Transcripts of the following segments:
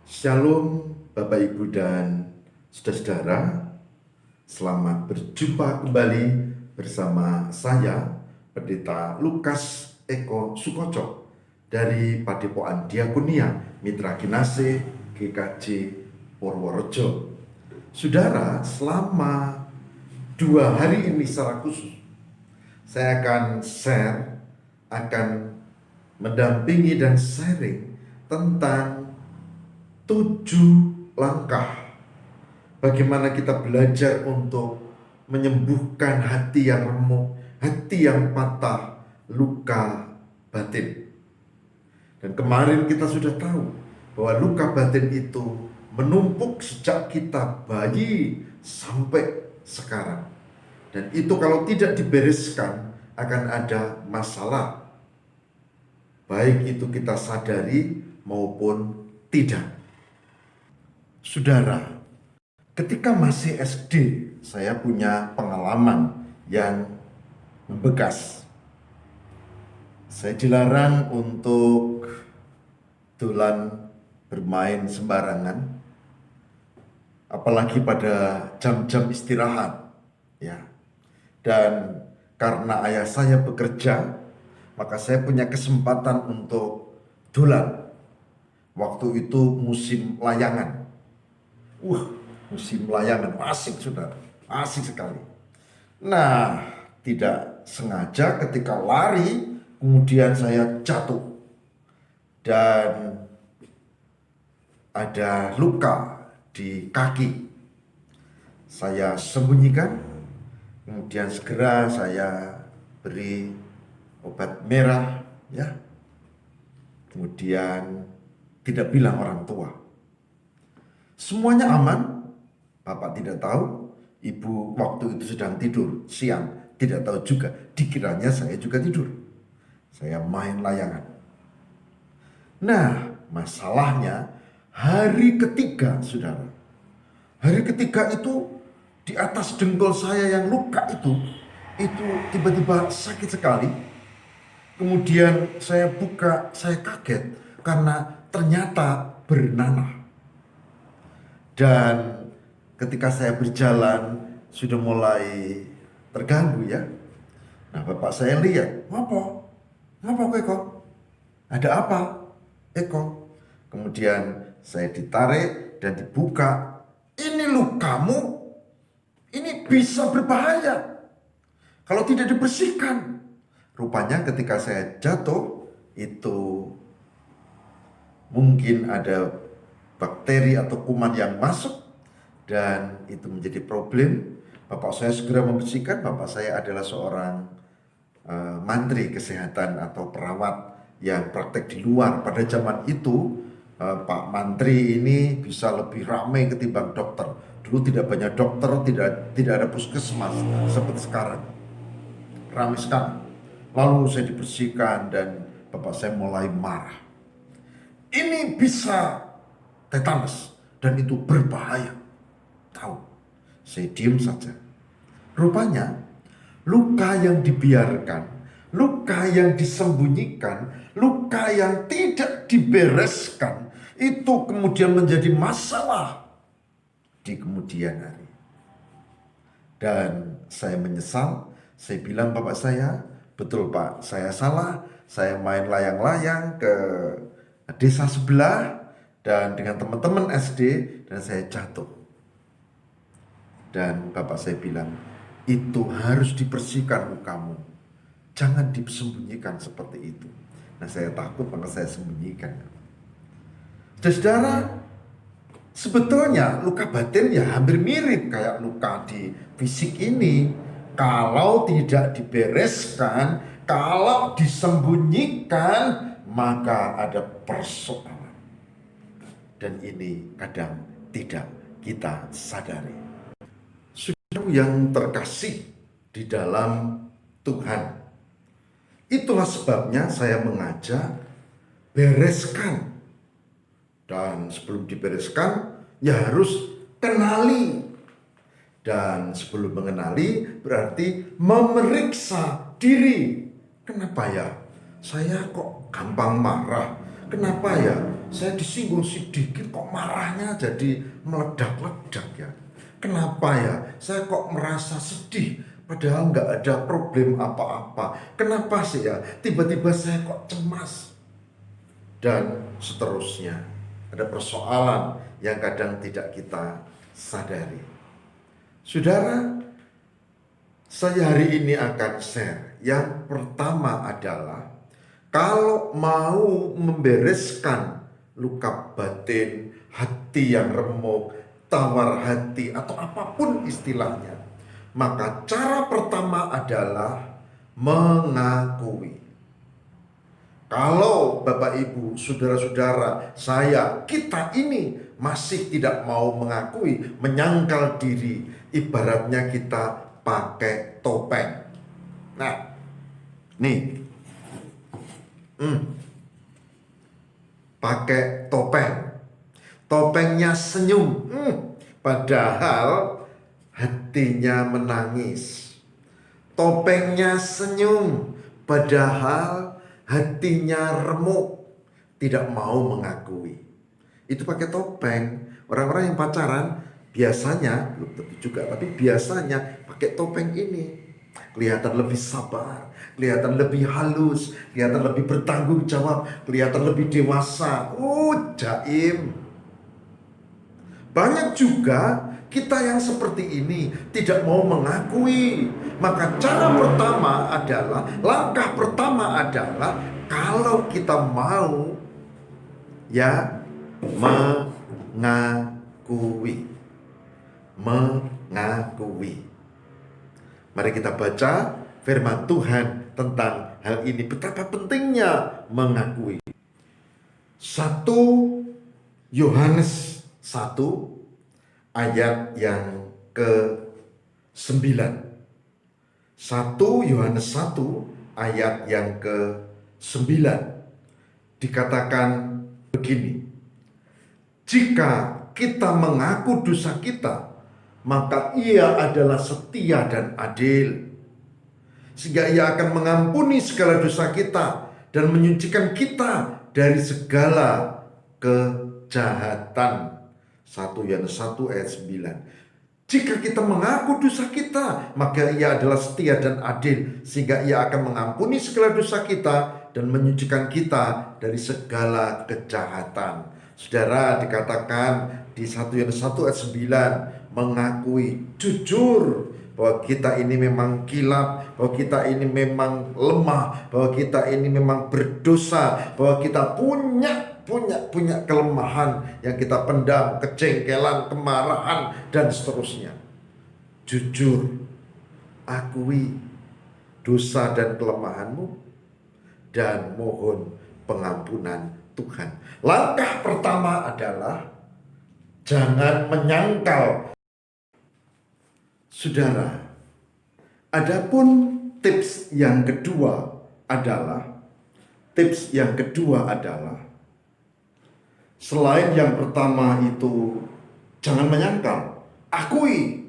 Shalom Bapak Ibu dan saudara-saudara, selamat berjumpa kembali bersama saya Pendeta Lukas Eko Sukoco dari Padepokan Diakonia Mitra Kinase GKJ Purworejo. Saudara, selama 2 hari ini secara khusus saya akan mendampingi dan sharing tentang 7 langkah bagaimana kita belajar untuk menyembuhkan hati yang remuk, hati yang patah, luka batin. Dan kemarin kita sudah tahu bahwa luka batin itu menumpuk sejak kita bayi sampai sekarang. Dan itu kalau tidak dibereskan akan ada masalah, baik itu kita sadari maupun tidak. Saudara, ketika masih SD, saya punya pengalaman yang membekas. Saya dilarang untuk dolan bermain sembarangan, apalagi pada jam-jam istirahat, ya. Dan karena ayah saya bekerja, maka saya punya kesempatan untuk dolan. Waktu itu musim layangan. Musim layangan asik, saudara, asik sekali. Nah, tidak sengaja ketika lari, kemudian saya jatuh dan ada luka di kaki. Saya sembunyikan, kemudian segera saya beri obat merah, ya. Kemudian tidak bilang orang tua. Semuanya aman, Bapak tidak tahu, Ibu waktu itu sedang tidur siang, tidak tahu juga, dikiranya saya juga tidur. Saya main layangan. Nah, masalahnya hari ketiga, saudara. Hari ketiga itu di atas dengkul saya yang luka itu tiba-tiba sakit sekali. Kemudian saya buka, saya kaget karena ternyata bernanah. Dan ketika saya berjalan sudah mulai terganggu, ya. Nah, bapak saya lihat, ngapa Eko? Ada apa, Eko? Kemudian saya ditarik dan dibuka. Ini lukamu, ini bisa berbahaya kalau tidak dibersihkan. Rupanya ketika saya jatuh, itu mungkin ada bakteri atau kuman yang masuk dan itu menjadi problem. Bapak saya segera membersihkan. Bapak saya adalah seorang mantri kesehatan atau perawat yang praktek di luar. Pada zaman itu Pak Mantri ini bisa lebih ramai ketimbang dokter. Dulu tidak banyak dokter, tidak ada puskesmas seperti sekarang. Ramai sekali. Lalu saya dibersihkan dan bapak saya mulai marah. Ini bisa tetanus dan itu berbahaya. Tahu, saya diam saja. Rupanya luka yang dibiarkan, luka yang disembunyikan, luka yang tidak dibereskan, itu kemudian menjadi masalah di kemudian hari. Dan saya menyesal. Saya bilang bapak saya, betul Pak, saya salah. Saya main layang-layang ke desa sebelah dan dengan teman-teman SD dan saya jatuh. Dan bapak saya bilang, itu harus dibersihkan lukamu. Jangan disembunyikan seperti itu. Nah, saya takut maka saya sembunyikan. Saudara, sebetulnya luka batin ya hampir mirip kayak luka di fisik ini. Kalau tidak dibereskan, kalau disembunyikan, maka ada persoalan. Dan ini kadang tidak kita sadari. Saudara yang terkasih di dalam Tuhan, itulah sebabnya saya mengajak bereskan. Dan sebelum dibereskan, ya harus kenali. Dan sebelum mengenali berarti memeriksa diri. Kenapa ya? Saya kok gampang marah. Kenapa ya? saya disinggung sedikit kok marahnya jadi meledak-ledak ya. Kenapa ya? Saya kok merasa sedih padahal nggak ada problem apa-apa. Kenapa sih ya? Tiba-tiba saya kok cemas. Dan seterusnya. Ada persoalan yang kadang tidak kita sadari. Saudara, saya hari ini akan share. Yang pertama adalah kalau mau membereskan luka batin, hati yang remuk, tawar hati, atau apapun istilahnya, maka cara pertama adalah mengakui. Kalau Bapak Ibu, saudara-saudara, kita ini masih tidak mau mengakui, menyangkal diri, ibaratnya kita pakai topeng. Nah, nih, pakai topeng. Topengnya senyum, padahal hatinya menangis. Topengnya senyum, padahal hatinya remuk, tidak mau mengakui. Itu pakai topeng. Orang-orang yang pacaran biasanya, belum tentu juga, tapi biasanya pakai topeng ini. Kelihatan lebih sabar, kelihatan lebih halus, kelihatan lebih bertanggung jawab, kelihatan lebih dewasa. Jaim. Banyak juga kita yang seperti ini tidak mau mengakui. Maka cara pertama adalah, langkah pertama adalah kalau kita mau ya mengakui. Mengakui. Mari kita baca firman Tuhan tentang hal ini. Betapa pentingnya mengakui. 1 Yohanes 1 ayat yang ke-9. 1 Yohanes 1 ayat yang ke-9 dikatakan begini. Jika kita mengaku dosa kita, maka Ia adalah setia dan adil, sehingga Ia akan mengampuni segala dosa kita dan menyucikan kita dari segala kejahatan. 1 Yohanes 1 ayat 9. Jika kita mengaku dosa kita, maka Ia adalah setia dan adil, sehingga Ia akan mengampuni segala dosa kita dan menyucikan kita dari segala kejahatan. Saudara, dikatakan di 1 Yohanes 1 ayat 9, mengakui jujur bahwa kita ini memang kilap, bahwa kita ini memang lemah, bahwa kita ini memang berdosa, bahwa kita punya kelemahan yang kita pendam, kejengkelan, kemarahan, dan seterusnya. Jujur, akui dosa dan kelemahanmu, dan mohon pengampunan Tuhan. Langkah pertama adalah jangan menyangkal. Saudara, adapun tips yang kedua adalah selain yang pertama itu jangan menyangkal, akui,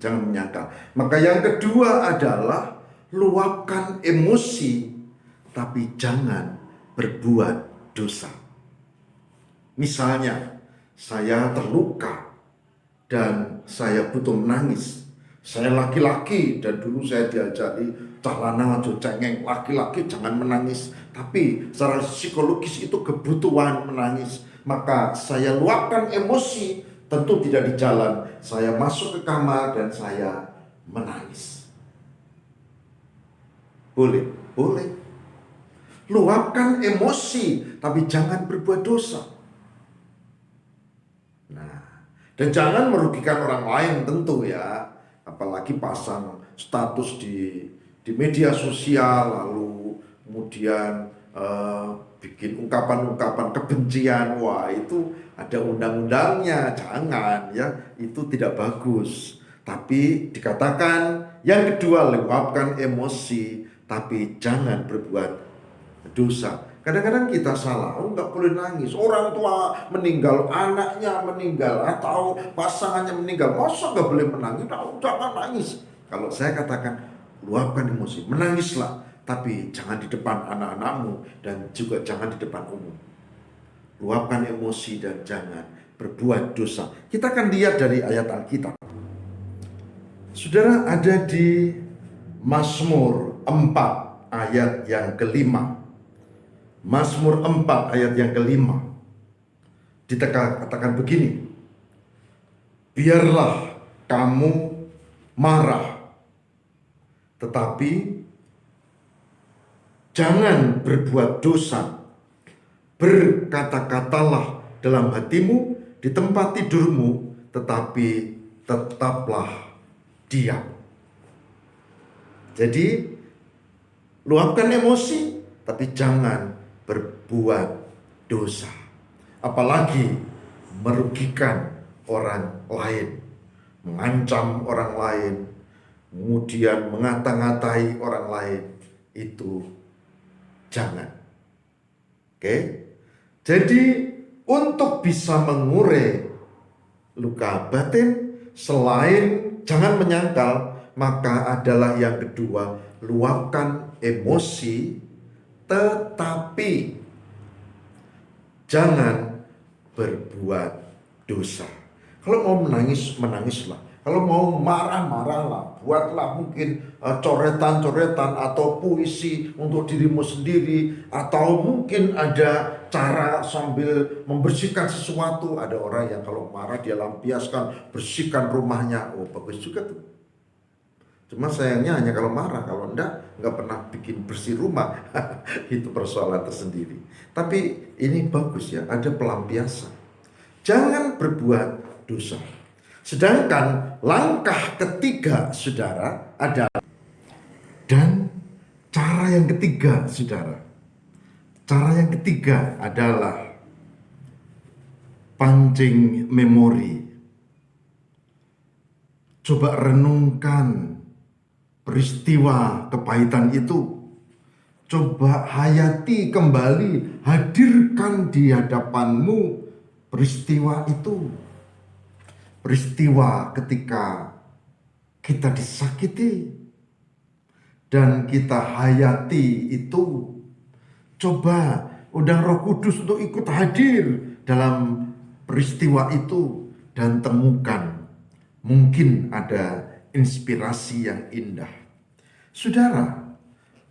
jangan menyangkal. Maka yang kedua adalah luapkan emosi, tapi jangan berbuat dosa. Misalnya, saya terluka dan saya butuh menangis. Saya laki-laki dan dulu saya diajari celana aja cengeng, laki-laki jangan menangis. Tapi secara psikologis itu kebutuhan menangis. Maka saya luapkan emosi, tentu tidak di jalan. Saya masuk ke kamar dan saya menangis. Boleh. Luapkan emosi, tapi jangan berbuat dosa. Nah, dan jangan merugikan orang lain tentu ya. Apalagi pasang status di media sosial, lalu kemudian bikin ungkapan-ungkapan kebencian. Wah, itu ada undang-undangnya, jangan ya, itu tidak bagus. Tapi dikatakan yang kedua, luapkan emosi, tapi jangan berbuat dosa. Kadang-kadang kita salah, nggak boleh nangis. Orang tua meninggal, anaknya meninggal, atau pasangannya meninggal, masa nggak boleh menangis? Jangan nangis. Kalau saya katakan, luapkan emosi, menangislah, tapi jangan di depan anak-anakmu dan juga jangan di depan umum. Luapkan emosi dan jangan berbuat dosa. Kita akan lihat dari ayat Alkitab. Saudara, ada di Mazmur 4 ayat yang kelima. Mazmur 4 ayat yang kelima. Dikatakan begini. Biarlah kamu marah, tetapi jangan berbuat dosa. Berkata-katalah dalam hatimu di tempat tidurmu, tetapi tetaplah diam. Jadi, luapkan emosi, tapi jangan berbuat dosa. Apalagi merugikan orang lain, mengancam orang lain, kemudian mengata-ngatai orang lain, itu jangan. Oke? Jadi, untuk bisa mengurai luka batin, selain jangan menyangkal, maka adalah yang kedua, luapkan emosi, tetapi jangan berbuat dosa. Kalau mau menangis, menangislah. Kalau mau marah, marahlah. Buatlah mungkin coretan-coretan atau puisi untuk dirimu sendiri. Atau mungkin ada cara sambil membersihkan sesuatu. Ada orang yang kalau marah dia lampiaskan, bersihkan rumahnya. Oh, bagus juga tuh. Cuma sayangnya hanya kalau marah. Kalau nggak pernah bikin bersih rumah. Itu persoalan tersendiri. Tapi ini bagus ya, ada pelampiasan. Jangan berbuat dosa. Sedangkan langkah ketiga, saudara, adalah, dan cara yang ketiga, saudara, cara yang ketiga adalah pancing memori. Coba renungkan peristiwa kepahitan itu. Coba hayati kembali, hadirkan di hadapanmu peristiwa itu. Peristiwa ketika kita disakiti dan kita hayati itu. Coba undang Roh Kudus untuk ikut hadir dalam peristiwa itu dan temukan mungkin ada inspirasi yang indah. Saudara,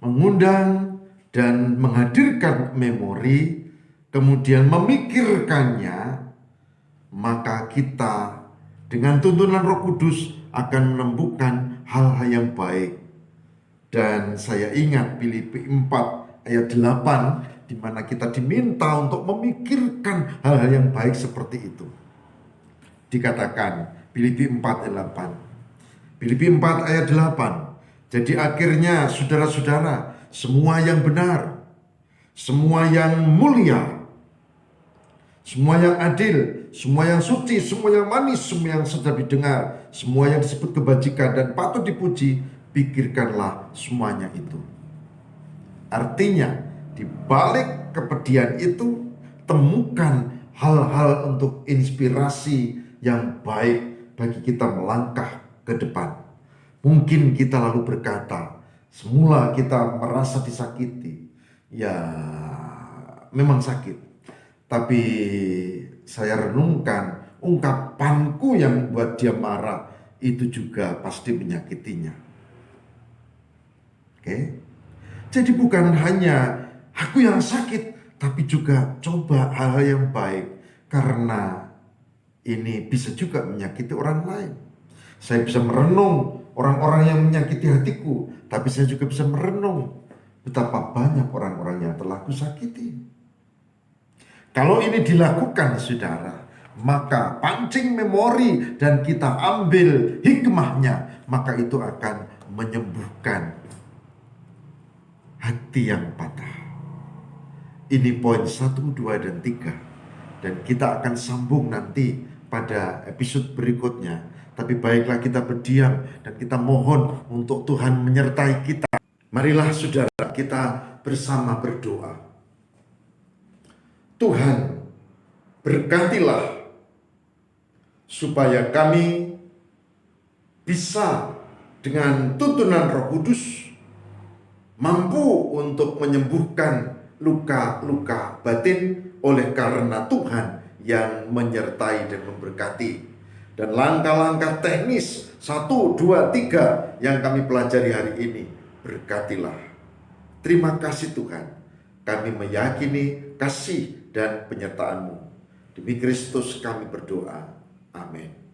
mengundang dan menghadirkan memori, kemudian memikirkannya, maka kita dengan tuntunan Roh Kudus akan menemukan hal-hal yang baik. Dan saya ingat Filipi 4 ayat 8, di mana kita diminta untuk memikirkan hal-hal yang baik seperti itu. Dikatakan Filipi 4 ayat 8. Filipi 4 ayat 8. Jadi akhirnya saudara-saudara, semua yang benar, semua yang mulia, semua yang adil, semua yang suci, semua yang manis, semua yang sedap didengar, semua yang disebut kebajikan dan patut dipuji, pikirkanlah semuanya itu. Artinya, di balik kepedihan itu, temukan hal-hal untuk inspirasi yang baik bagi kita melangkah ke depan. Mungkin kita lalu berkata, semula kita merasa disakiti. Ya, memang sakit. Tapi saya renungkan, ungkapanku yang membuat dia marah itu juga pasti menyakitinya. Oke? Jadi bukan hanya aku yang sakit, tapi juga coba hal-hal yang baik, karena ini bisa juga menyakiti orang lain. Saya bisa merenung orang-orang yang menyakiti hatiku, tapi saya juga bisa merenung betapa banyak orang-orang yang telah kusakiti. Kalau ini dilakukan, saudara, maka pancing memori dan kita ambil hikmahnya, maka itu akan menyembuhkan hati yang patah. Ini poin 1, 2, dan 3. Dan kita akan sambung nanti pada episode berikutnya. Tapi baiklah kita berdiam dan kita mohon untuk Tuhan menyertai kita. Marilah saudara kita bersama berdoa. Tuhan, berkatilah supaya kami bisa dengan tuntunan Roh Kudus mampu untuk menyembuhkan luka-luka batin oleh karena Tuhan yang menyertai dan memberkati. Dan langkah-langkah teknis 1, 2, 3 yang kami pelajari hari ini, berkatilah. Terima kasih Tuhan, kami meyakini kasih dan penyertaan-Mu. Demi Kristus kami berdoa. Amin.